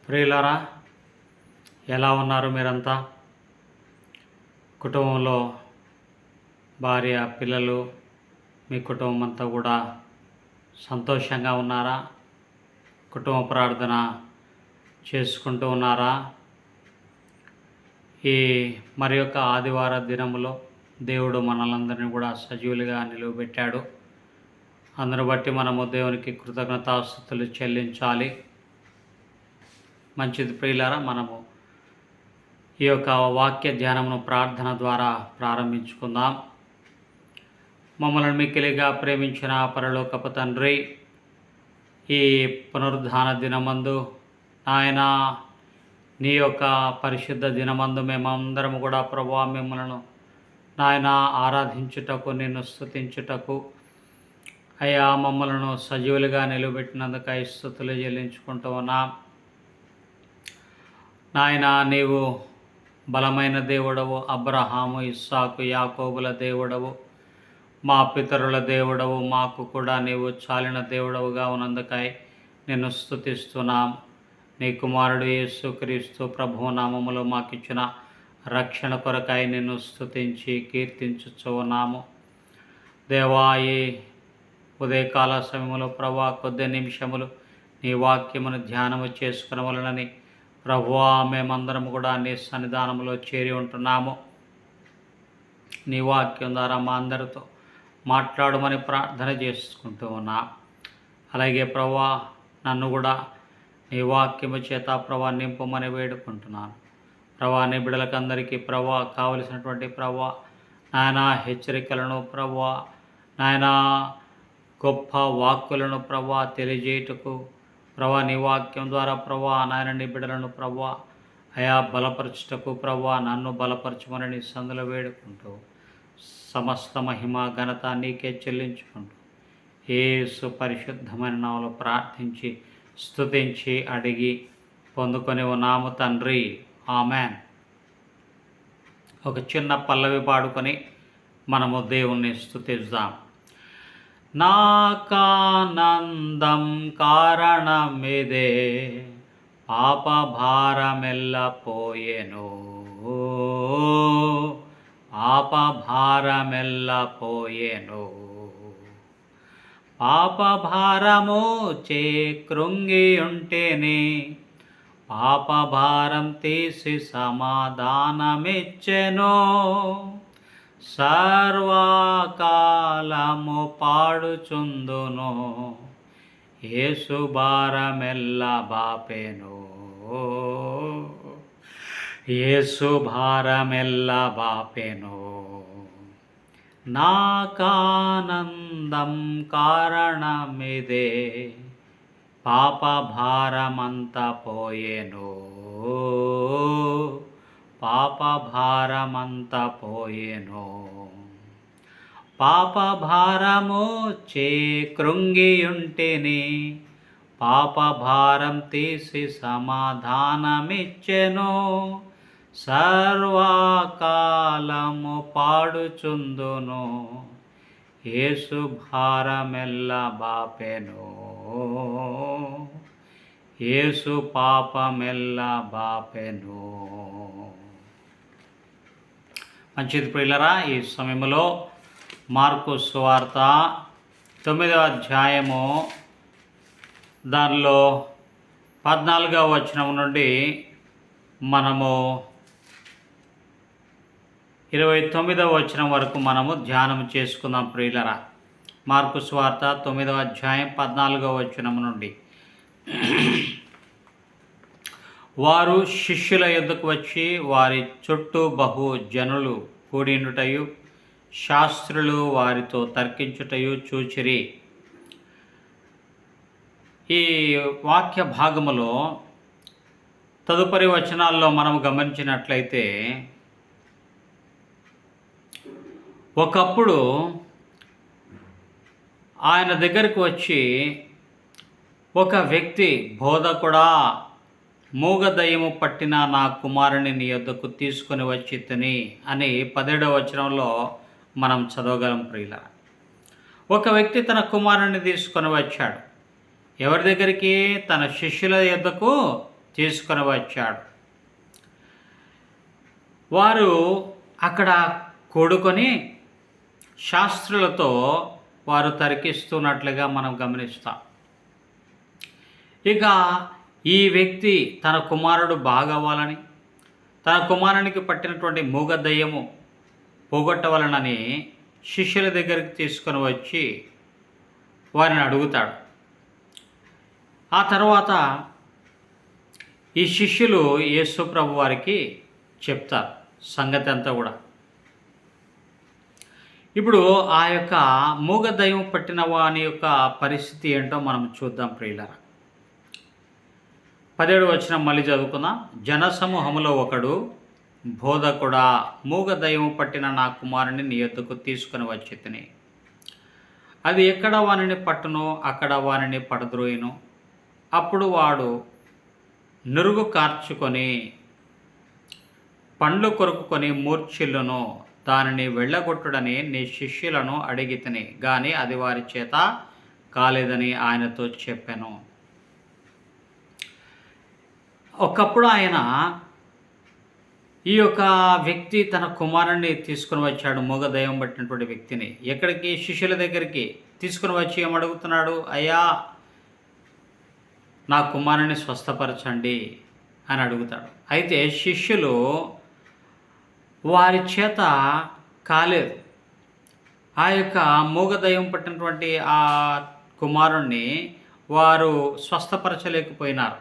ప్రియులారా, ఎలా ఉన్నారు మీరంతా? కుటుంబంలో భార్య, పిల్లలు, మీ కుటుంబం అంతా కూడా సంతోషంగా ఉన్నారా? కుటుంబ ప్రార్థన చేసుకుంటూ ఉన్నారా? ఈ మరి యొక్క ఆదివార దినములో దేవుడు మనలందరినీ కూడా సజీవులుగా నిలువబెట్టాడు. అందును బట్టి మనము దేవునికి కృతజ్ఞతాస్తుతులు చెల్లించాలి. మంచిది ప్రియులారా, మనము ఈ యొక్క వాక్య ధ్యానమును ప్రార్థన ద్వారా ప్రారంభించుకుందాం. మమ్మల్ని మిక్కిలిగా ప్రేమించిన పరలోకపు తండ్రి, ఈ పునరుద్ధాన దినమందు ఆయన నీ యొక్క పరిశుద్ధ దినమందు మేమందరము కూడా ప్రభువా మిమ్మల్ని నాయన ఆరాధించుటకు, నిన్ను స్తుతించుటకు అయ్యా మమ్మలను సజీవులుగా నిలబెట్టినందుకై స్తుతులు చెల్లించుకుంటూ ఉన్నాం. నాయన, నీవు బలమైన దేవుడవు, అబ్రహాము, ఇస్సాకు, యాకోబుల దేవుడవు, మా పితరుల దేవుడవు, మాకు కూడా నీవు చాలిన దేవుడవుగా ఉన్నందుకై నిన్ను స్తుతిస్తున్నాం. నీ కుమారుడు యేసుక్రీస్తు ప్రభువు నామములో మాకిచ్చిన రక్షణ కొరకై నిన్ను స్తుతించి కీర్తించుచు ఉన్నాము. దేవా, ఈ ఉదయకాల సమయంలో ప్రభా కొద్ది నిమిషములు నీ వాక్యమును ధ్యానము చేసుకున్న వలనని ప్రభువా మేమందరం కూడా నీ సన్నిధానంలో చేరి ఉంటున్నాము. నీ వాక్యం ద్వారా మా అందరితో మాట్లాడమని ప్రార్థన చేసుకుంటూ ఉన్నా. అలాగే ప్రభువా నన్ను కూడా నీ వాక్యము చేత ప్రభా నింపమని వేడుకుంటున్నాను. ప్రభా నీ బిడ్డలకు అందరికీ ప్రభా కావలసినటువంటి ప్రభా నాయన హెచ్చరికలను ప్రభా నాయన గొప్ప వాక్కులను ప్రభా తెలియజేయుటకు ప్రభా నీ వాక్యం ద్వారా ప్రభా నాయన నీ బిడ్డలను ప్రభా అయా బలపరచుటకు ప్రభా నన్ను బలపరచమని నీ సందులో వేడుకుంటూ సమస్త మహిమ ఘనత నీకే చెల్లించుకుంటూ యేసు పరిశుద్ధమైన నామములో ప్రార్థించి స్తుతించి అడిగి పొందుకొని ఉన్నాము తండ్రి, ఆమెన్. ఒక చిన్న పల్లవి పాడుకొని మనము దేవుణ్ణి స్తుతిద్దాం. నాకానందం కారణమిదే, పాప భారమెల్ల పోయెను, పాప భారమెల్ల పోయెను. పాప భారము చే కృంగి ఉంటేనే పాప భారం తీసి సమాధానమిచ్చెను. సర్వకాలము పాడుచుందును, యేసు భారమెల్ల బాపెను, యేసు భారమెల్ల బాపెను. నాకానందం కారణమిదే, పాప భారమంత పోయెను, పాప భారమంత పోయెను. పాప భారము చే కృంగియుంటిని, పాప భారం తీసి సమాధానమిచ్చెను. సర్వకాలము పాడుచుందును, యేసు భారమెల్ల బాపెను, యేసు పాపమెల్ల బాపెను. మంచిది ప్రియులరా, ఈ సమయంలో మార్కు సువార్త 9వ అధ్యాయము దానిలో 14వ వచనం నుండి మనము 29వ వచనం వరకు మనము ధ్యానం చేసుకుందాం ప్రియులరా. మార్కు సువార్త 9వ అధ్యాయం 14వ వచనం నుండి. వారు శిష్యుల యొద్దకు వచ్చి వారి చుట్టూ బహు జనులు కూడినుటయు శాస్త్రులు వారితో తర్కించుటయు చూచిరి. ఈ వాక్య భాగములో తదుపరి వచనాల్లో మనం గమనించినట్లయితే, ఒకప్పుడు ఆయన దగ్గరికి వచ్చి ఒక వ్యక్తి, బోధకుడా, మూగదయ్యము పట్టిన నా కుమారుని నీ యొద్దకు తీసుకొని వచ్చి తిని అని 17వ వచనంలో మనం చదవగలం ప్రియుల. ఒక వ్యక్తి తన కుమారుని తీసుకొని వచ్చాడు. ఎవరి దగ్గరికి? తన శిష్యుల యొద్దకు తీసుకొని వచ్చాడు. వారు అక్కడ కూడుకొని శాస్త్రులతో వారు తర్కిస్తున్నట్లుగా మనం గమనిస్తాం. ఇక ఈ వ్యక్తి తన కుమారుడు బాగవ్వాలని, తన కుమారునికి పట్టినటువంటి మూగ దయ్యము పోగొట్టవలనని శిష్యుల దగ్గరికి తీసుకొని వచ్చి వారిని అడుగుతాడు. ఆ తర్వాత ఈ శిష్యులు యేసు ప్రభు వారికి చెప్తారు సంగతి అంతా కూడా. ఇప్పుడు ఆ యొక్క మూగ దయ్యం పట్టిన వాని యొక్క పరిస్థితి ఏంటో మనం చూద్దాం ప్రియులారా. 17వ వచనం మళ్ళీ చదువుకుందాం. జనసమూహములో ఒకడు, బోధకుడా, మూగ దయ్యము పట్టిన నా కుమారుని నీ యొద్దకు తీసుకొని వచ్చి తిని, అది ఎక్కడ వానిని పట్టునో అక్కడ వానిని పడద్రోయును. అప్పుడు వాడు నురుగు కార్చుకొని పండ్లు కొరుకుకొని మూర్ఛిల్లును. దానిని వెళ్ళగొట్టుడని నీ శిష్యులను అడిగితిని గాని అది వారి చేత కాలేదని ఆయనతో చెప్పాను. ఒకప్పుడు ఆయన ఈ యొక్క వ్యక్తి తన కుమారుణ్ణి తీసుకుని వచ్చాడు, మూగ దయ్యం పట్టినటువంటి వ్యక్తిని. ఎక్కడికి? శిష్యుల దగ్గరికి తీసుకుని వచ్చి ఏమడుగుతున్నాడు? అయ్యా, నా కుమారుని స్వస్థపరచండి అని అడుగుతాడు. అయితే శిష్యులు వారి చేత కాలేదు. ఆ యొక్క మూగ దయ్యం పట్టినటువంటి ఆ కుమారుణ్ణి వారు స్వస్థపరచలేకపోయినారు.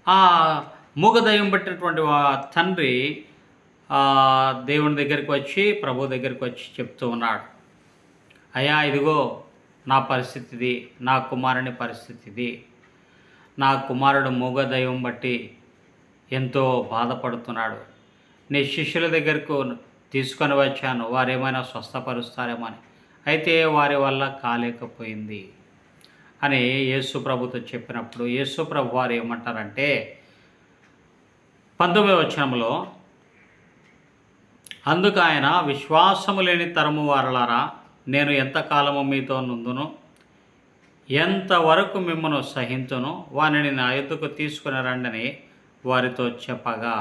ఆ మూగ దయ్యం పట్టినటువంటి తండ్రి దేవుని దగ్గరికి వచ్చి, ప్రభు దగ్గరికి వచ్చి చెప్తూ ఉన్నాడు, అయ్యా ఇదిగో నా పరిస్థితి ఇది, నా కుమారుని పరిస్థితి ఇది. నా కుమారుడు మూగ దయ్యం బట్టి ఎంతో బాధపడుతున్నాడు. నీ శిష్యుల దగ్గరకు తీసుకొని వచ్చాను, వారేమైనా స్వస్థపరుస్తారేమో అని. అయితే వారి వల్ల కాలేకపోయింది అని యేసు ప్రభుతో చెప్పినప్పుడు యేసు ప్రభు వారు ఏమంటారంటే 19వ వచనంలో, అందుకు ఆయన, విశ్వాసము లేని తరము వారలారా, నేను ఎంతకాలము మీతో నుందును, ఎంతవరకు మిమ్మను సహించును, వానిని నా యొద్దకు తీసుకుని రండని వారితో చెప్పగా.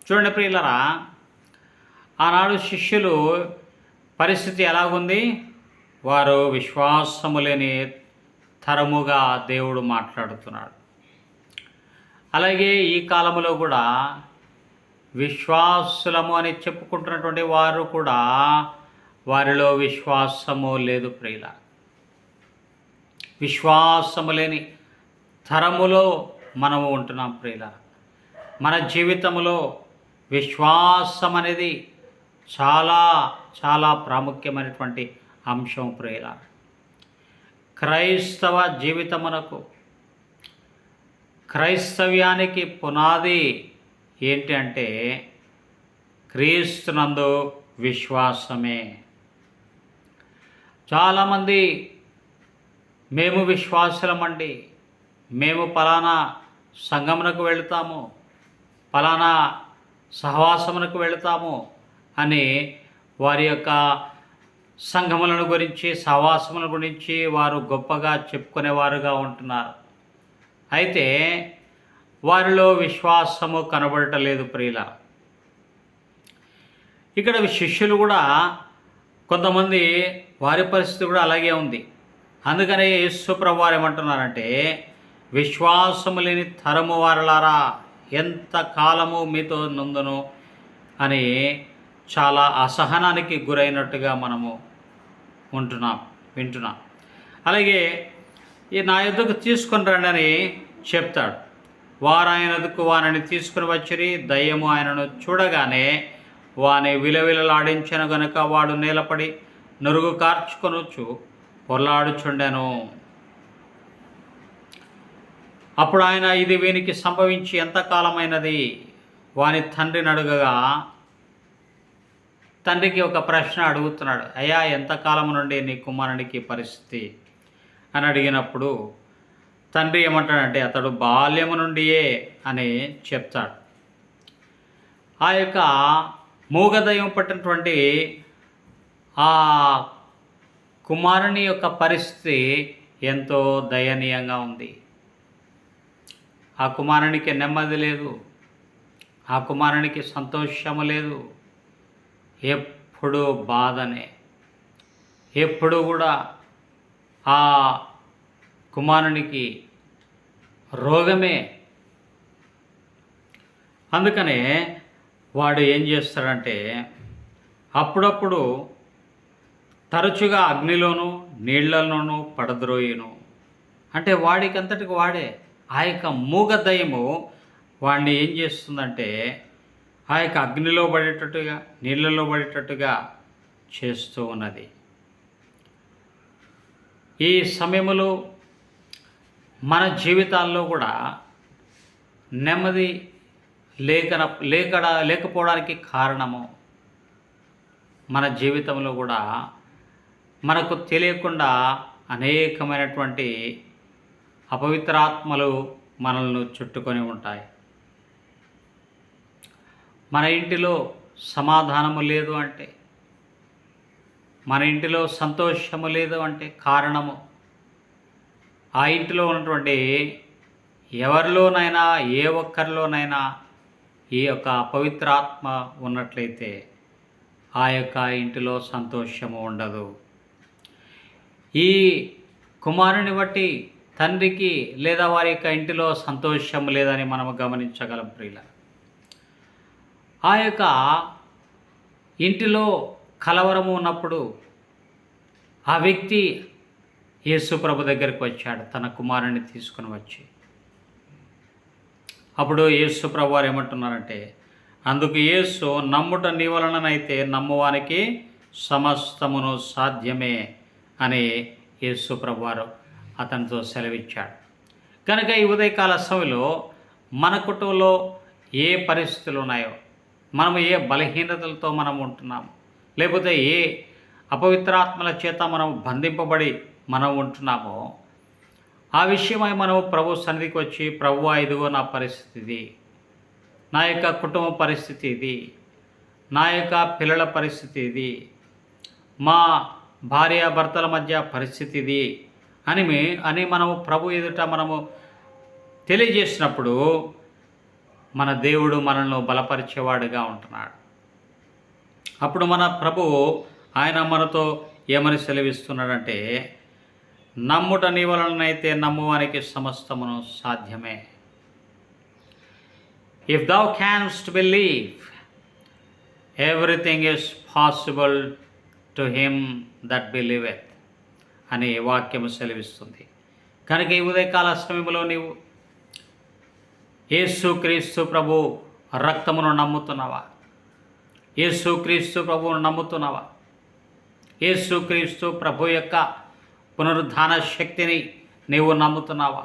చూడండి ప్రియులరా, ఆనాడు శిష్యులు పరిస్థితి ఎలాగుంది? వారు విశ్వాసము లేని తరముగా దేవుడు మాట్లాడుతున్నాడు. అలాగే ఈ కాలంలో కూడా విశ్వాసులము అని చెప్పుకుంటున్నటువంటి వారు కూడా వారిలో విశ్వాసము లేదు ప్రియుల. విశ్వాసము లేని తరములో మనము ఉంటున్నాం ప్రియుల. మన జీవితంలో విశ్వాసం అనేది చాలా చాలా ప్రాముఖ్యమైనటువంటి అంశం ప్రియుల. క్రైస్తవ జీవితమునకు, క్రైస్తవ్యానికి పునాది ఏంటి అంటే క్రీస్తునందు విశ్వాసమే. చాలామంది మేము విశ్వాసులమండి, మేము పలానా సంఘమునకు వెళతాము, పలానా సహవాసమునకు వెళతాము అని వారి యొక్క సంఘములను గురించి, సహవాసముల గురించి వారు గొప్పగా చెప్పుకునేవారుగా ఉంటున్నారు. అయితే వారిలో విశ్వాసము కనబడటలేదు ప్రియుల. ఇక్కడ శిష్యులు కూడా కొంతమంది వారి పరిస్థితి కూడా అలాగే ఉంది. అందుకనే యేసు ప్రభు వారు ఏమంటున్నారంటే, విశ్వాసము లేని తరము వారలారా, ఎంత కాలము మీతో నుందును అని చాలా అసహనానికి గురైనట్టుగా మనము వింటున్నాం. అలాగే ఈ నా యొద్దకు తీసుకొని రండి అని చెప్తాడు. వారు ఆయన యొద్దకు వారిని తీసుకుని వచ్చిరి. దయ్యము ఆయనను చూడగానే వాని విలవిలలాడించెను గనుక వాడు నేలపడి నురుగు కార్చుకొనుచు పొర్లాడుచుండెను. అప్పుడు ఆయన, ఇది వీనికి సంభవించి ఎంతకాలమైనది వాని తండ్రిని అడుగగా, తండ్రికి ఒక ప్రశ్న అడుగుతున్నాడు, అయ్యా ఎంతకాలం నుండి నీ కుమారునికి పరిస్థితి అని అడిగినప్పుడు తండ్రి ఏమంటాడంటే, అతడు బాల్యము నుండియే అని చెప్తాడు. ఆ యొక్క మూగదయ్యం పట్టినటువంటి ఆ కుమారుని యొక్క పరిస్థితి ఎంతో దయనీయంగా ఉంది. ఆ కుమారునికి నెమ్మది లేదు, ఆ కుమారునికి సంతోషము లేదు. ఎప్పుడు బాధనే, ఎప్పుడు కూడా ఆ కుమారునికి రోగమే. అందుకనే వాడు ఏం చేస్తాడంటే అప్పుడప్పుడు తరచుగా అగ్నిలోనూ నీళ్లలోనూ పడద్రోయును. అంటే వాడికంతటికి వాడే ఆ యొక్క మూగ దయ్యము వాడిని ఏం చేస్తుందంటే ఆ యొక్క అగ్నిలో పడేటట్టుగా నీళ్ళలో పడేటట్టుగా చేస్తూ ఉన్నది. ఈ సమయంలో మన జీవితాల్లో కూడా నెమ్మది లేకపోవడానికి కారణము మన జీవితంలో కూడా మనకు తెలియకుండా అనేకమైనటువంటి అపవిత్రాత్మలు మనల్ని చుట్టుకొని ఉంటాయి. మన ఇంటిలో సమాధానము లేదు అంటే, మన ఇంటిలో సంతోషము లేదు అంటే కారణము ఆ ఇంటిలో ఉన్నటువంటి ఎవరిలోనైనా ఏ ఒక్కరిలోనైనా ఈ యొక్క అపవిత్రాత్మ ఉన్నట్లయితే ఆ యొక్క ఇంటిలో సంతోషము ఉండదు. ఈ కుమారుని బట్టి తండ్రికి లేదా వారి యొక్క ఇంటిలో సంతోషం లేదని మనము గమనించగలం ప్రియుల. ఆ యొక్క ఇంటిలో కలవరము ఉన్నప్పుడు ఆ వ్యక్తి యేసు ప్రభు దగ్గరికి వచ్చాడు తన కుమారుని తీసుకుని వచ్చి. అప్పుడు యేసు ప్రభు వారు ఏమంటున్నారంటే, అందుకు యేసు నమ్ముట నీ వలననైతే నమ్మువానికి సమస్తమును సాధ్యమే అని యేసు ప్రభు వారు అతనితో సెలవిచ్చాడు. కనుక ఈ ఉదయకాల సమయంలో మన కుటుంబంలో ఏ పరిస్థితులు ఉన్నాయో, మనము ఏ బలహీనతలతో మనం ఉంటున్నాము, లేకపోతే ఏ అపవిత్రాత్మల చేత మనం బంధింపబడి మనం ఉంటున్నామో ఆ విషయమై మనం ప్రభు సన్నిధికి వచ్చి, ప్రభువా ఇదిగో నా పరిస్థితి ఇది, నా యొక్క కుటుంబ పరిస్థితి ఇది, నా యొక్క పిల్లల పరిస్థితి ఇది, మా భార్యాభర్తల మధ్య పరిస్థితి ఇది అని మనము ప్రభు ఎదుట మనము తెలియజేసినప్పుడు మన దేవుడు మనల్ని బలపరిచేవాడుగా ఉంటున్నాడు. అప్పుడు మన ప్రభువు ఆయన మనతో ఏమని సెలవిస్తున్నాడంటే, నమ్ముట నీ వలనైతే నమ్మువానికి సమస్తమును సాధ్యమే. If thou canst believe, everything is possible to him that believeth అని వాక్యము సెలవిస్తుంది. కనుక ఈ ఉదయకాల సమయంలో నీవు యేసుక్రీస్తు ప్రభు రక్తమును నమ్ముతున్నావా? యేసుక్రీస్తు ప్రభువును నమ్ముతున్నావా? యేసుక్రీస్తు ప్రభు యొక్క పునరుద్ధాన శక్తిని నీవు నమ్ముతున్నావా?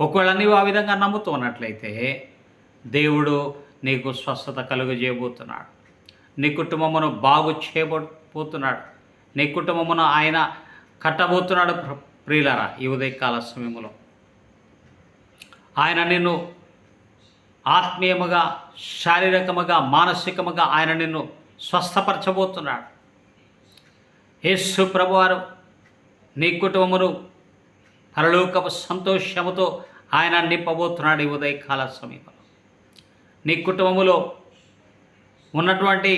ఒకవేళ నీవు ఆ విధంగా నమ్ముతూ ఉన్నట్లయితే దేవుడు నీకు స్వస్థత కలుగజేయబోతున్నాడు. నీ కుటుంబమును బాగు చేయబోతున్నాడు. నీ కుటుంబమును ఆయన కట్టబోతున్నాడు. ప్రియులారా, ఈ ఉదయకాల సమయంలో ఆయన నిన్ను ఆత్మీయముగా, శారీరకముగా, మానసికముగా ఆయన నిన్ను స్వస్థపరచబోతున్నాడు. యేసు ప్రభువారు నీ కుటుంబమును పరలోకపు సంతోషముతో ఆయన నింపబోతున్నాడు. ఈ ఉదయకాల సమయంలో నీ కుటుంబములో ఉన్నటువంటి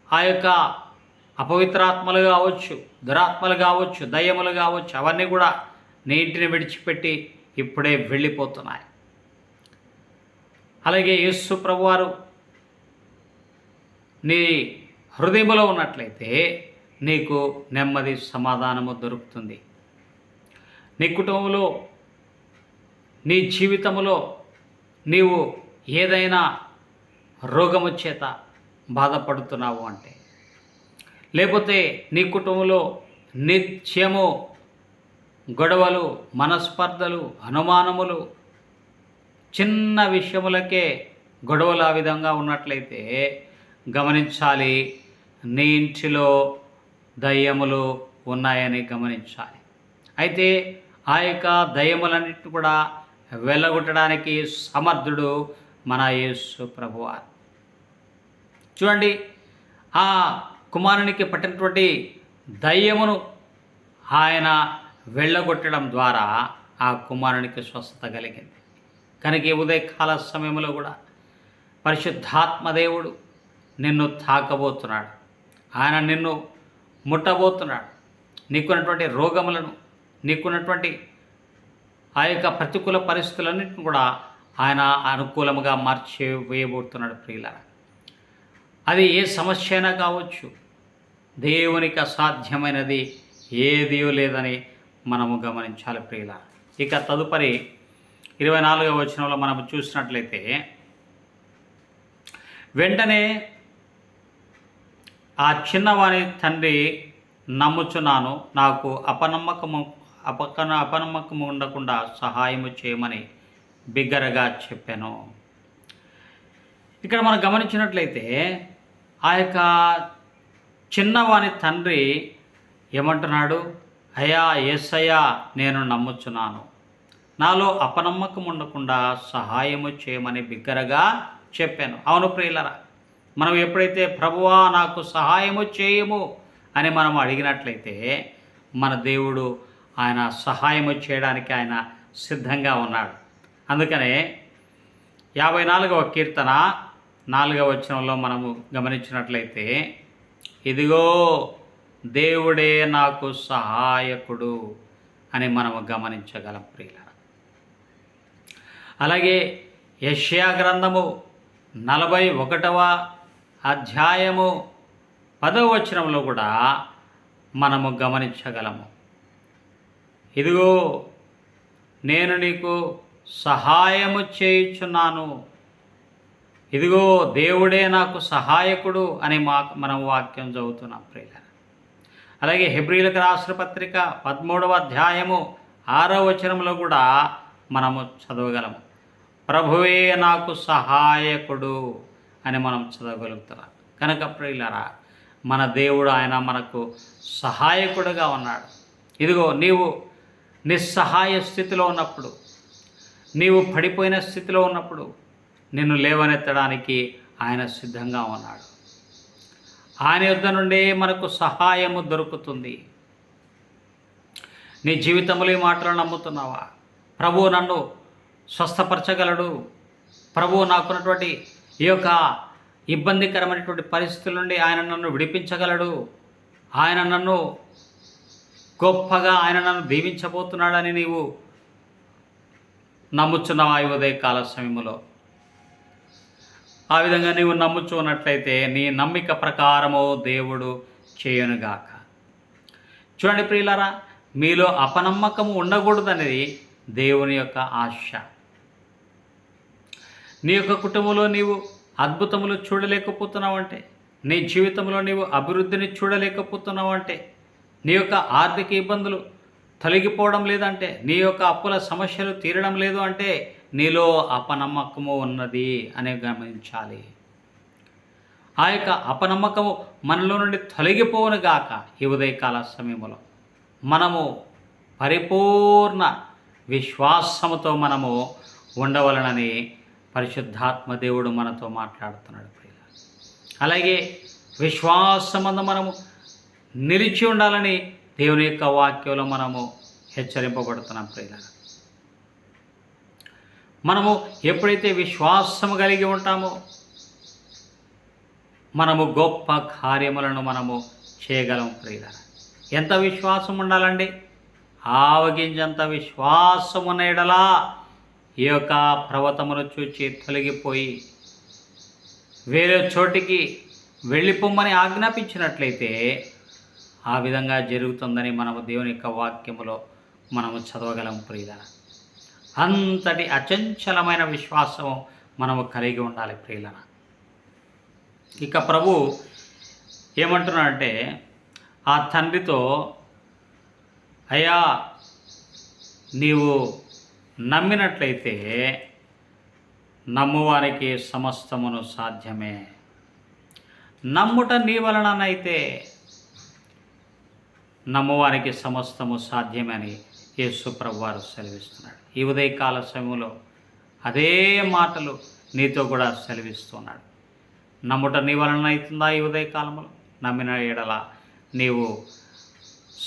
ఆ యొక్క అపవిత్రాత్మలు కావచ్చు, దురాత్మలు కావచ్చు, దయ్యములు కావచ్చు, అవన్నీ కూడా నీ ఇంటిని విడిచిపెట్టి ఇప్పుడే వెళ్ళిపోతున్నాయి. అలాగే యేసు ప్రభువారు నీ హృదయంలో ఉన్నట్లయితే నీకు నెమ్మది, సమాధానము దొరుకుతుంది. నీ కుటుంబంలో, నీ జీవితంలో నీవు ఏదైనా రోగము చేత బాధపడుతున్నావు అంటే, లేకపోతే నీ కుటుంబంలో నిత్యము గొడవలు, మనస్పర్ధలు, అనుమానములు, చిన్న విషయములకే గొడవలు ఆ విధంగా ఉన్నట్లయితే గమనించాలి, నీ ఇంటిలో దయ్యములు ఉన్నాయని గమనించాలి. అయితే ఆ యొక్క దయ్యములన్నింటినీ కూడా వెళ్ళగొట్టడానికి సమర్థుడు మన యేసు ప్రభువారు. చూడండి, ఆ కుమారునికి పట్టినటువంటి దయ్యమును ఆయన వెళ్ళగొట్టడం ద్వారా ఆ కుమారునికి స్వస్థత కలిగింది. కనుక ఈ ఉదయకాల సమయంలో కూడా పరిశుద్ధాత్మదేవుడు నిన్ను తాకబోతున్నాడు. ఆయన నిన్ను ముట్టబోతున్నాడు. నీకున్నటువంటి రోగములను, నీకున్నటువంటి ఆ యొక్క ప్రతికూల పరిస్థితులన్నింటిని కూడా ఆయన అనుకూలముగా మార్చి వేయబోతున్నాడు ప్రియులారా. అది ఏ సమస్య అయినా కావచ్చు, దేవునికి అసాధ్యమైనది ఏదీ లేదని మనము గమనించాలి ప్రియులారా. ఇక తదుపరి 24వ వచనంలో మనం చూసినట్లయితే, వెంటనే ఆ చిన్నవాని తండ్రి, నమ్ముచున్నాను, నాకు అపనమ్మకము ఉండకుండా సహాయము చేయమని బిగ్గరగా చెప్పాను. ఇక్కడ మనం గమనించినట్లయితే ఆ యొక్క చిన్నవాని తండ్రి ఏమంటున్నాడు? అయ్యా యేసయ్యా, నేను నమ్ముచున్నాను, నాలో అపనమ్మకం ఉండకుండా సహాయము చేయమని బిగ్గరగా చెప్పాను. అవును ప్రియులరా, మనం ఎప్పుడైతే ప్రభువా నాకు సహాయము చేయము అని మనం అడిగినట్లయితే మన దేవుడు ఆయన సహాయము చేయడానికి ఆయన సిద్ధంగా ఉన్నాడు. అందుకనే 54వ కీర్తన 4వ వచనంలో మనము గమనించినట్లయితే, ఇదిగో దేవుడే నాకు సహాయకుడు అని మనము గమనించగలం ప్రియులారా. అలాగే యెషయా గ్రంథము 41వ అధ్యాయము 10వ వచనంలో కూడా మనము గమనించగలము. ఇదిగో నేను నీకు సహాయము చేయుచున్నాను, ఇదిగో దేవుడే నాకు సహాయకుడు అని మనం వాక్యం చదువుతున్నాం ప్రియులారా. అలాగే హెబ్రీయులకు రాసిన పత్రిక 13వ అధ్యాయము 6వ వచనంలో కూడా మనము చదవగలము, ప్రభువే నాకు సహాయకుడు అని మనం చదవగలుగుతున్నాం. కనుక ప్రియులారా, మన దేవుడు ఆయన మనకు సహాయకుడుగా ఉన్నాడు. ఇదిగో నీవు నిస్సహాయ స్థితిలో ఉన్నప్పుడు, నీవు పడిపోయిన స్థితిలో ఉన్నప్పుడు నిన్ను లేవనెత్తడానికి ఆయన సిద్ధంగా ఉన్నాడు. ఆయన యొద్ద నుండే మనకు సహాయము దొరుకుతుంది. నీ జీవితంలో ఈ మాటలు నమ్ముతున్నావా? ప్రభువు నన్ను స్వస్థపరచగలడు, ప్రభువు నాకున్నటువంటి ఈ యొక్క ఇబ్బందికరమైనటువంటి పరిస్థితుల నుండి ఆయన నన్ను విడిపించగలడు, ఆయన నన్ను గొప్పగా ఆయన నన్ను దీవించబోతున్నాడని నీవు నమ్ముచున్నావా ఈ ఉదయకాల సమయంలో? ఆ విధంగా నీవు నమ్ముచున్నట్లయితే నీ నమ్మిక ప్రకారము దేవుడు చేయనుగాక. చూడండి ప్రియులారా, మీలో అపనమ్మకము ఉండకూడదనేది దేవుని యొక్క ఆశ. నీ యొక్క కుటుంబంలో నీవు అద్భుతములు చూడలేకపోతున్నావంటే, నీ జీవితంలో నీవు అభివృద్ధిని చూడలేకపోతున్నావంటే, నీ యొక్క ఆర్థిక ఇబ్బందులు తొలగిపోవడం లేదంటే, నీ యొక్క అప్పుల సమస్యలు తీరడం లేదు అంటే నీలో అపనమ్మకము ఉన్నది అని గమనించాలి. ఆ యొక్క అపనమ్మకము మనలో నుండి తొలగిపోవునుగాక. ఈ ఉదయకాల సమయంలో మనము పరిపూర్ణ విశ్వాసముతో మనము ఉండవలనని పరిశుద్ధాత్మ దేవుడు మనతో మాట్లాడుతున్నాడు ప్రియులారా. అలాగే విశ్వాసమందు మనము నిలిచి ఉండాలని దేవుని యొక్క వాక్యంలో మనము హెచ్చరింపబడుతున్నాం ప్రియులారా. మనము ఎప్పుడైతే విశ్వాసము కలిగి ఉంటామో మనము గొప్ప కార్యములను మనము చేయగలం ప్రియులారా. ఎంత విశ్వాసం ఉండాలండి? ఆవగింజంత విశ్వాసం ఉన్న ఎడలా ఈ యొక్క పర్వతమును చూచి తొలగిపోయి వేరే చోటికి వెళ్ళిపోమ్మని ఆజ్ఞాపించినట్లయితే ఆ విధంగా జరుగుతుందని మనము దేవుని యొక్క వాక్యములో మనము చదవగలం ప్రియులారా. అంతటి అచంచలమైన విశ్వాసం మనము కలిగి ఉండాలి ప్రియులారా. ఇక ప్రభు ఏమంటున్నాడంటే ఆ తండ్రితో, అయ్యా నీవు నమ్మినట్లయితే నమ్మువారికి సమస్తమును సాధ్యమే, నమ్ముట నీ వలననైతే నమ్మువారికి సమస్తము సాధ్యమని యేసు ప్రభువారు సెలవిస్తున్నాడు. ఈ ఉదయకాల సమయంలో అదే మాటలు నీతో కూడా సెలవిస్తున్నాడు. నమ్ముట నీ వలన అవుతుందా? ఈ ఉదయకాలంలో నమ్మిన ఎడల నీవు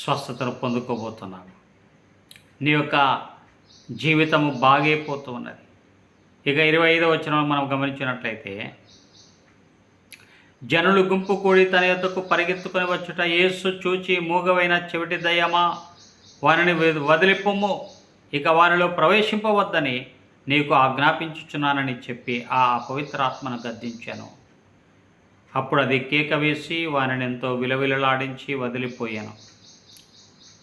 స్వస్థతను పొందుకోబోతున్నావు. నీ యొక్క జీవితము బాగైపోతూ ఉన్నది. ఇక 25వ వచనం మనం గమనించినట్లయితే, జనులు గుంపు కూడి తన యొద్దకు పరిగెత్తుకొని వచ్చుట యేసు చూచి, మూగవైన చెవిటి దయ్యమా, వారిని వదిలిపొమ్ము, ఇక వారిలో ప్రవేశింపవద్దని నీకు ఆజ్ఞాపించుచున్నానని చెప్పి ఆ అపవిత్రాత్మను గద్దించాను. అప్పుడు అది కేక వేసి వారిని ఎంతో విలవిలలాడించి వదిలిపోయాను.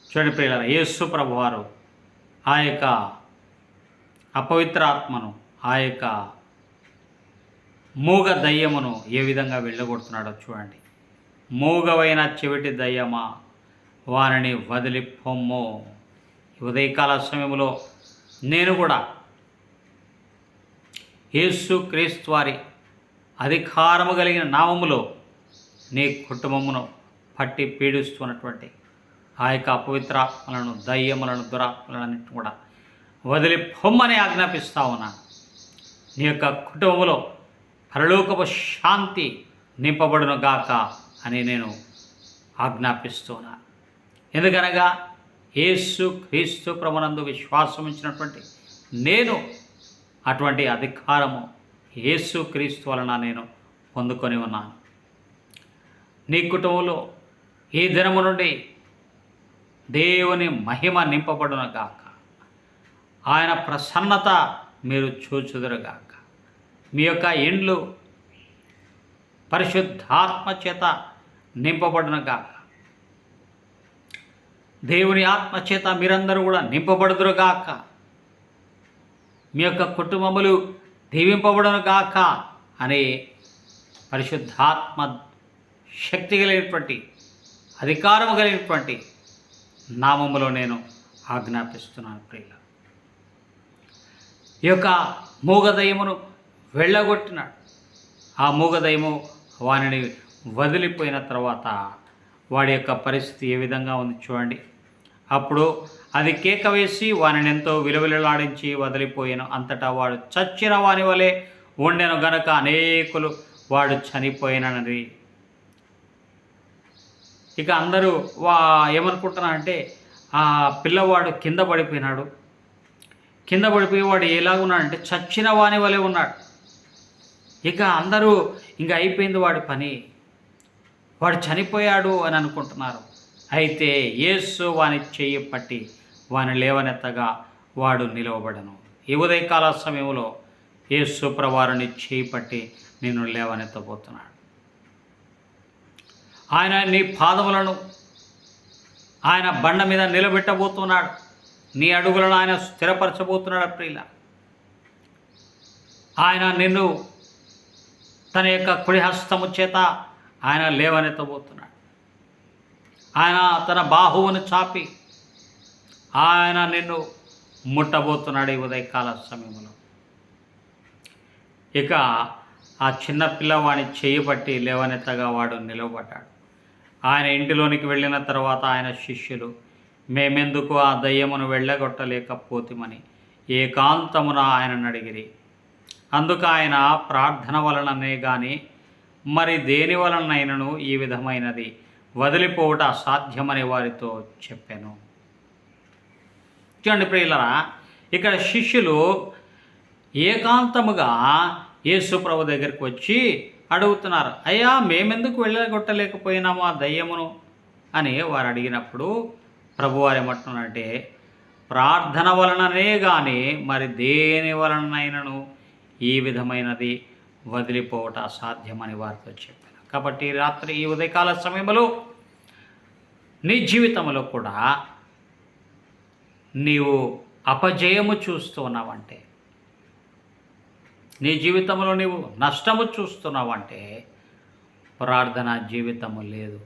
చూడండి ప్రియులారా, యేసు ప్రభువారు ఆ యొక్క అపవిత్రాత్మను, ఆ యొక్క మూగ దయ్యమును ఏ విధంగా వెళ్ళగొడుతున్నాడో చూడండి. మూగవైన చెవిటి దయ్యమా, వారిని వదిలిపొమ్ము. ఉదయకాల సమయంలో నేను కూడా యేసు క్రీస్తు వారి అధికారము కలిగిన నామములో నీ కుటుంబమును పట్టి పీడిస్తున్నటువంటి ఆ యొక్క అపవిత్రాత్మలను, దయ్యములను, దురాత్మలన్నింటినీ కూడా వదిలిపొమ్మని ఆజ్ఞాపిస్తా ఉన్నాను. నీ యొక్క కుటుంబంలో పరలోకపు శాంతి నింపబడును గాక అని నేను ఆజ్ఞాపిస్తున్నాను. ఎందుకనగా యేసు క్రీస్తు ప్రభునందు విశ్వాసం ఉంచినటువంటి నేను అటువంటి అధికారము యేసు క్రీస్తు వలన నేను పొందుకొని ఉన్నాను. నీ కుటుంబంలో ఈ దినము నుండి దేవుని మహిమ నింపబడును గాక, ఆయన ప్రసన్నత మీరు చూచుదురుగాక, మీ యొక్క ఇండ్లు పరిశుద్ధాత్మ చేత నింపబడును గాక, దేవుని ఆత్మ చేత మీరందరూ కూడా నింపబడుదురుగాక, మీ యొక్క కుటుంబములు దీవింపబడును గాక అని పరిశుద్ధాత్మ శక్తి కలిగినటువంటి, అధికారము కలిగినటువంటి నామములో నేను ఆజ్ఞాపిస్తున్నాను. ప్రియుల, ఈ యొక్క మూగదయమును వెళ్ళగొట్టినాడు. ఆ మూగదయము వానిని వదిలిపోయిన తర్వాత వాడి యొక్క పరిస్థితి ఏ విధంగా ఉంది చూడండి. అప్పుడు అది కేక వేసి వానిని ఎంతో విలువలాడించి వదిలిపోయాను. అంతటా వాడు చచ్చిన వాని వలె ఉండెను గనక అనేకులు వాడు చనిపోయినని. ఇక అందరూ ఏమనుకుంటున్నారంటే, ఆ పిల్లవాడు కింద పడిపోయినాడు. కింద పడిపోయి వాడు ఎలాగున్నాడంటే చచ్చిన వాని వలె ఉన్నాడు. ఇక అందరూ ఇంకా అయిపోయింది వాడి పని, వాడు చనిపోయాడు అని అనుకుంటున్నారు. అయితే యేసు వాని చెయ్యి పట్టి వాని లేవనెత్తగా వాడు నిలవబడను. ఈ ఉదయకాల సమయంలో యేసు ప్రభువారిని చెయ్యి పట్టి నిన్ను లేవనెత్తబోతున్నాడు. ఆయన నీ పాదములను ఆయన బండ మీద నిలబెట్టబోతున్నాడు. నీ అడుగులను ఆయన స్థిరపరచబోతున్నాడు. ప్రియుల, ఆయన నిన్ను తన యొక్క కుడి హస్తము చేత ఆయన లేవనెత్తబోతున్నాడు. ఆయన తన బాహువును చాపి ఆయన నిన్ను ముట్టబోతున్నాడు ఈ ఉదయకాల సమయంలో. ఇక ఆ చిన్న పిల్లవాడిని చేయబట్టి లేవనెత్తగా వాడు నిలవబడ్డాడు. ఆయన ఇంటిలోనికి వెళ్ళిన తర్వాత ఆయన శిష్యులు, మేమెందుకు ఆ దయ్యమును వెళ్ళగొట్టలేకపోతామని ఏకాంతమున ఆయనను అడిగిరి. అందుకు ఆయన, ప్రార్థన వలననే కానీ మరి దేని వలనైనను ఈ విధమైనది వదిలిపోవట అసాధ్యమని వారితో చెప్పాను. చూడండి ప్రియులరా, ఇక్కడ శిష్యులు ఏకాంతముగా యేసు ప్రభు దగ్గరికి వచ్చి అడుగుతున్నారు, అయ్యా మేమెందుకు వెళ్ళగొట్టలేకపోయినాము ఆ దయ్యమును అని వారు అడిగినప్పుడు ప్రభువారు ఏమంటున్నారంటే, ప్రార్థన వలననే కానీ మరి దేని వలనైనను ఈ విధమైనది వదిలిపోవట అసాధ్యమని వారితో చెప్పాను. కాబట్టి రాత్రి ఈ ఉదయకాల సమయంలో నీ జీవితంలో కూడా నీవు అపజయము చూస్తూ ఉన్నావంటే, నీ జీవితంలో నీవు నష్టము చూస్తున్నావంటే ప్రార్థన జీవితము లేదు.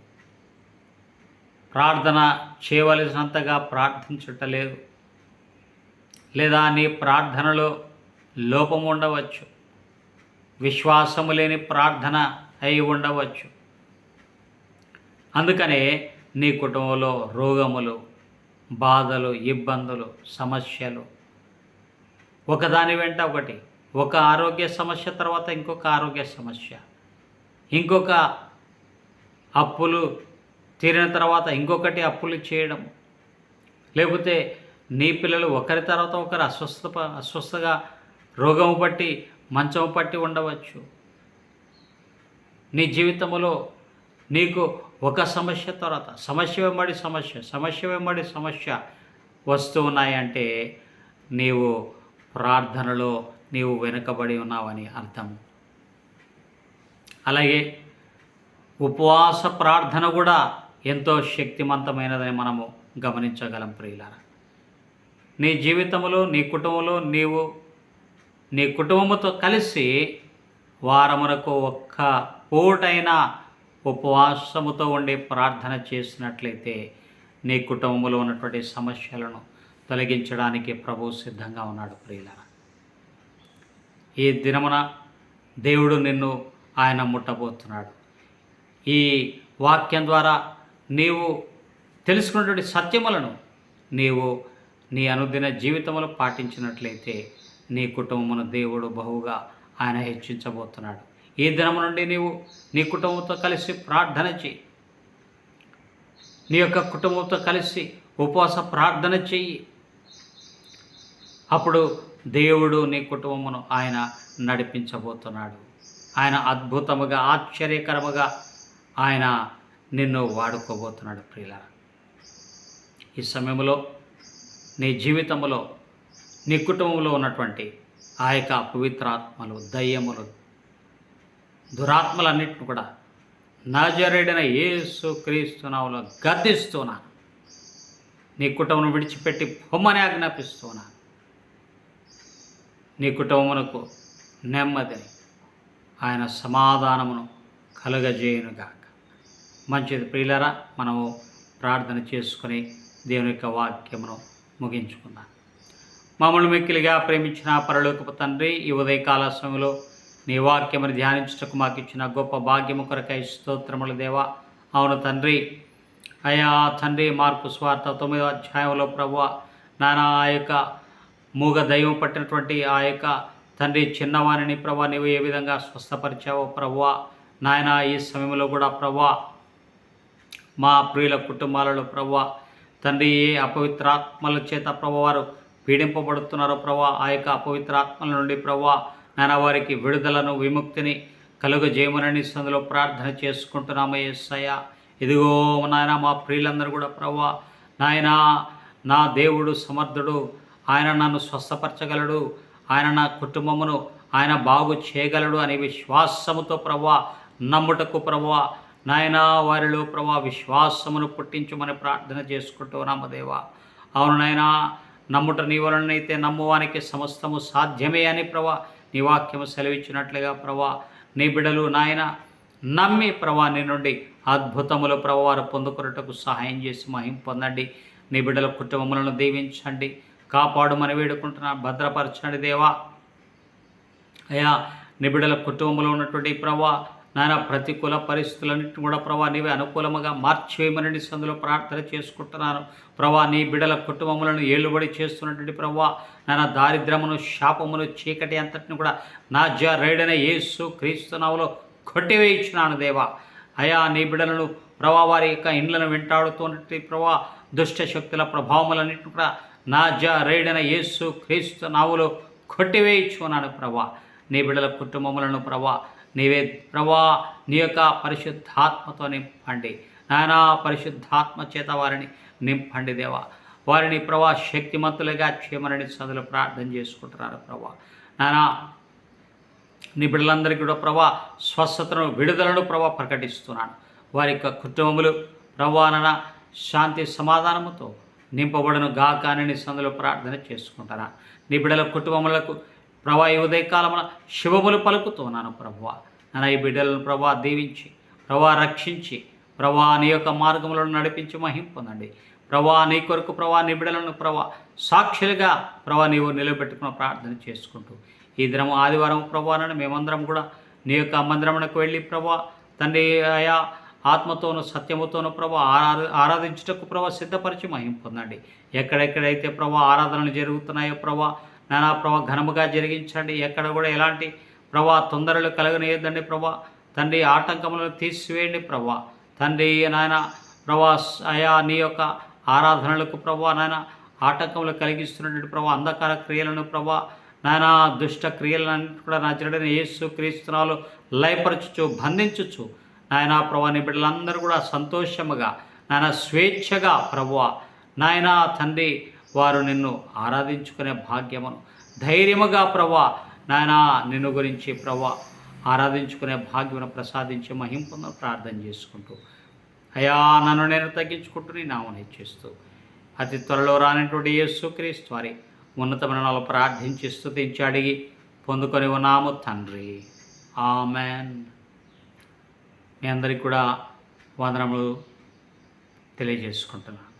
ప్రార్థన చేయవలసినంతగా ప్రార్థించటలేదు, లేదా నీ ప్రార్థనలో లోపం ఉండవచ్చు, విశ్వాసము లేని ప్రార్థన అయి ఉండవచ్చు. అందుకనే నీ కుటుంబంలో రోగములు, బాధలు, ఇబ్బందులు, సమస్యలు ఒకదాని వెంట ఒకటి, ఒక ఆరోగ్య సమస్య తర్వాత ఇంకొక ఆరోగ్య సమస్య, ఇంకొక అప్పులు తీరిన తర్వాత ఇంకొకటి అప్పులు చేయడం, లేకపోతే నీ పిల్లలు ఒకరి తర్వాత ఒకరు అస్వస్థగా రోగము పట్టి మంచము పట్టి ఉండవచ్చు. నీ జీవితంలో నీకు ఒక సమస్య తర్వాత సమస్య వెంబడి సమస్య వస్తూ ఉన్నాయంటే నీవు ప్రార్థనలో నీవు వెనుకబడి ఉన్నావని అర్థం. అలాగే ఉపవాస ప్రార్థన కూడా ఎంతో శక్తివంతమైనదని మనము గమనించగలం ప్రియులారా. నీ జీవితంలో నీ కుటుంబంలో నీవు నీ కుటుంబంతో కలిసి వారమునకు ఒక్క పూటైనా ఉపవాసముతో ఉండి ప్రార్థన చేసినట్లయితే నీ కుటుంబంలో ఉన్నటువంటి సమస్యలను తొలగించడానికి ప్రభువు సిద్ధంగా ఉన్నాడు ప్రియులారా. ఈ దినమున దేవుడు నిన్ను ఆయన ముట్టబోతున్నాడు. ఈ వాక్యం ద్వారా నీవు తెలుసుకున్నటువంటి సత్యములను నీవు నీ అనుదిన జీవితంలో పాటించినట్లయితే నీ కుటుంబమును దేవుడు బహుగా ఆయన హెచ్చించబోతున్నాడు. ఈ దినము నుండి నీవు నీ కుటుంబంతో కలిసి ప్రార్థన చెయ్యి. నీ యొక్క కుటుంబంతో కలిసి ఉపవాస ప్రార్థన చెయ్యి. అప్పుడు దేవుడు నీ కుటుంబమును ఆయన నడిపించబోతున్నాడు. ఆయన అద్భుతముగా ఆశ్చర్యకరముగా ఆయన నిన్ను వాడుకోబోతున్నాడు ప్రియులారా. ఈ సమయంలో నీ జీవితంలో నీ కుటుంబంలో ఉన్నటువంటి ఆ యొక్క పవిత్రాత్మలు, దయ్యములు, దురాత్మలన్నింటిని కూడా నజరేయుడైన యేసు క్రీస్తు నామములో గద్దిస్తున్నాను. నీ కుటుంబం విడిచిపెట్టి పొమ్మని ఆజ్ఞాపిస్తున్నాను. నీ కుటుంబమునకు నెమ్మదిని ఆయన సమాధానమును కలుగజేయునుగాక. మంచిది ప్రియులారా, మనము ప్రార్థన చేసుకుని దేవుని యొక్క వాక్యమును ముగించుకుందాం. మమ్మల్ని మిక్కిలిగా ప్రేమించిన పరలోకపు తండ్రి, ఈ ఉదయకాల సమయంలో నీ వాక్యమును ధ్యానించుటకు మాకు ఇచ్చిన గొప్ప భాగ్యము కొరకై స్తోత్రములు దేవా. అవును తండ్రి, అయా తండ్రి, మార్కు సువార్త 9వ అధ్యాయంలో ప్రభువా నానా ఆ యొక్క మూగ దైవం పట్టినటువంటి ఆ యొక్క తండ్రి చిన్నవాణిని ప్రభువా నీవు ఏ విధంగా స్వస్థపరిచావో ప్రభువా నాయన, ఈ సమయంలో కూడా ప్రభువా మా ప్రియుల కుటుంబాలలో ప్రభువా తండ్రి ఏ అపవిత్రాత్మల చేత ప్రభువా వారు పీడింపబడుతున్నారో ప్రభువా ఆ యొక్క అపవిత్రాత్మల నుండి ప్రభువా నాయన వారికి విడుదలను విముక్తిని కలుగజేయమనని సందులో ప్రార్థన చేసుకుంటున్నాము యేసయ్య. ఇదిగో నాయన మా ప్రియులందరూ కూడా ప్రభువా నాయన, నా దేవుడు సమర్థుడు, ఆయన నన్ను స్వస్థపరచగలడు, ఆయన నా కుటుంబమును ఆయన బాగు చేయగలడు అనే విశ్వాసముతో ప్రభువా నమ్ముటకు ప్రభువా నాయన వారిలో ప్రభువా విశ్వాసమును పుట్టించమని ప్రార్థన చేసుకుంటున్నాము దేవా. అవును నాయన, నమ్ముట నీ వలనైతే నమ్మువానికి సమస్తము సాధ్యమే అని ప్రభా నీ వాక్యము సెలవిచ్చినట్లుగా ప్రభా నీ బిడ్డలు నాయన నమ్మి ప్రభా నీ నుండి అద్భుతములు ప్రభా వారు పొందుకున్నటకు సహాయం చేసి మహిం పొందండి. నీ బిడ్డల కుటుంబములను దీవించండి, కాపాడుమని వేడుకుంటున్నా, భద్రపరచండి దేవా. అయ్యా నీ బిడ్డల కుటుంబంలో ఉన్నటువంటి ప్రభా నాయన ప్రతికూల పరిస్థితులన్నింటినీ కూడా ప్రభా నీవే అనుకూలముగా మార్చివేయమని సందులో ప్రార్థన చేసుకుంటున్నాను. ప్రభా నీ బిడ్డల కుటుంబములను ఏలుబడి చేస్తున్నటువంటి ప్రభా నాయన దారిద్ర్యమును, శాపమును, చీకటి అంతటిని కూడా నజరేయుడైన యేసు క్రీస్తు నామములో కొట్టివేయించున్నాను దేవా. అయా నీ బిడ్డలను ప్రభా వారి యొక్క ఇండ్లను వెంటాడుతున్నటువంటి ప్రభా దుష్ట శక్తుల ప్రభావములన్నింటినీ కూడా నజరేయుడైన యేసు క్రీస్తు నామములో కొట్టివేయించున్నాను ప్రభా. నీ బిడ్డల కుటుంబములను ప్రభా నీవే ప్రభా నీ యొక్క పరిశుద్ధాత్మతో నింపండి నాయనా, పరిశుద్ధాత్మ చేత వారిని నింపండి దేవా. వారిని ప్రభా శక్తిమంతులుగా చేయమని చదువులు ప్రార్థన చేసుకుంటున్నారు ప్రభా నాయనా. నీ బిడ్డలందరికీ కూడా ప్రభా స్వస్థతను, విడుదలను ప్రభా ప్రకటిస్తున్నాను. వారి యొక్క కుటుంబములు ప్రభా నాయన శాంతి సమాధానముతో నింపబడను గాక అని సందులో ప్రార్థన చేసుకుంటారా. నీ బిడ్డల కుటుంబములకు ప్రభా ఈ ఉదయకాలమున శుభములు పలుకుతున్నాను ప్రభువా. నన్ను ఈ బిడ్డలను ప్రభా దీవించి ప్రభా రక్షించి ప్రభా నీ యొక్క మార్గములను నడిపించి మహిం పొందండి ప్రభా. నీ కొరకు ప్రభా నీ బిడ్డలను ప్రభా సాక్షులుగా ప్రభా నీవు నిలబెట్టుకున్న ప్రార్థన చేసుకుంటూ ఈ దినము ఆదివారం ప్రభా నన్ను మేమందరం కూడా నీ యొక్క మందిరమునకు వెళ్ళి ప్రభా తండ్రి ఆయా ఆత్మతోనూ సత్యముతోనూ ప్రభా ఆరాధించుటకు ప్రభా సిద్ధపరిచి మహిం పొందండి. ఎక్కడెక్కడైతే ప్రభా ఆరాధనలు జరుగుతున్నాయో ప్రభా నానా ప్రభా ఘనముగా జరిగించండి. ఎక్కడ కూడా ఎలాంటి ప్రభా తొందరలు కలగనియద్దండి ప్రభా. తండ్రి ఆటంకములను తీసివేయండి ప్రభా. తండ్రి నాయన ప్రభా అయా నీ యొక్క ఆరాధనలకు ప్రభా నాయన ఆటంకములు కలిగిస్తున్నటువంటి ప్రభా అంధకార క్రియలను ప్రభా నాయన దుష్ట క్రియలను కూడా నా జడని యేసు క్రీస్తునాలు లయపరచుచు బంధించుచు నాయన ప్రభా నీ బిడ్డలందరూ కూడా సంతోషముగా నాయన స్వేచ్ఛగా ప్రభువా నాయన తండ్రి వారు నిన్ను ఆరాధించుకునే భాగ్యమును ధైర్యముగా ప్రభా నాయన నిన్ను గురించి ప్రభా ఆరాధించుకునే భాగ్యమును ప్రసాదించి మహిమ పొందని ప్రార్థన చేసుకుంటూ అయా నన్ను నేను తగ్గించుకుంటూ నీ నామమును హెచ్చిస్తూ అతి త్వరలో రానటువంటి యేసుక్రీస్తు వారి ఉన్నతమైన నామములో ప్రార్థించి స్తుతించి అడిగి పొందుకొని ఉన్నాము తండ్రి. ఆమెన్. మీ అందరికీ కూడా వందనములు తెలియజేసుకుంటున్నాను.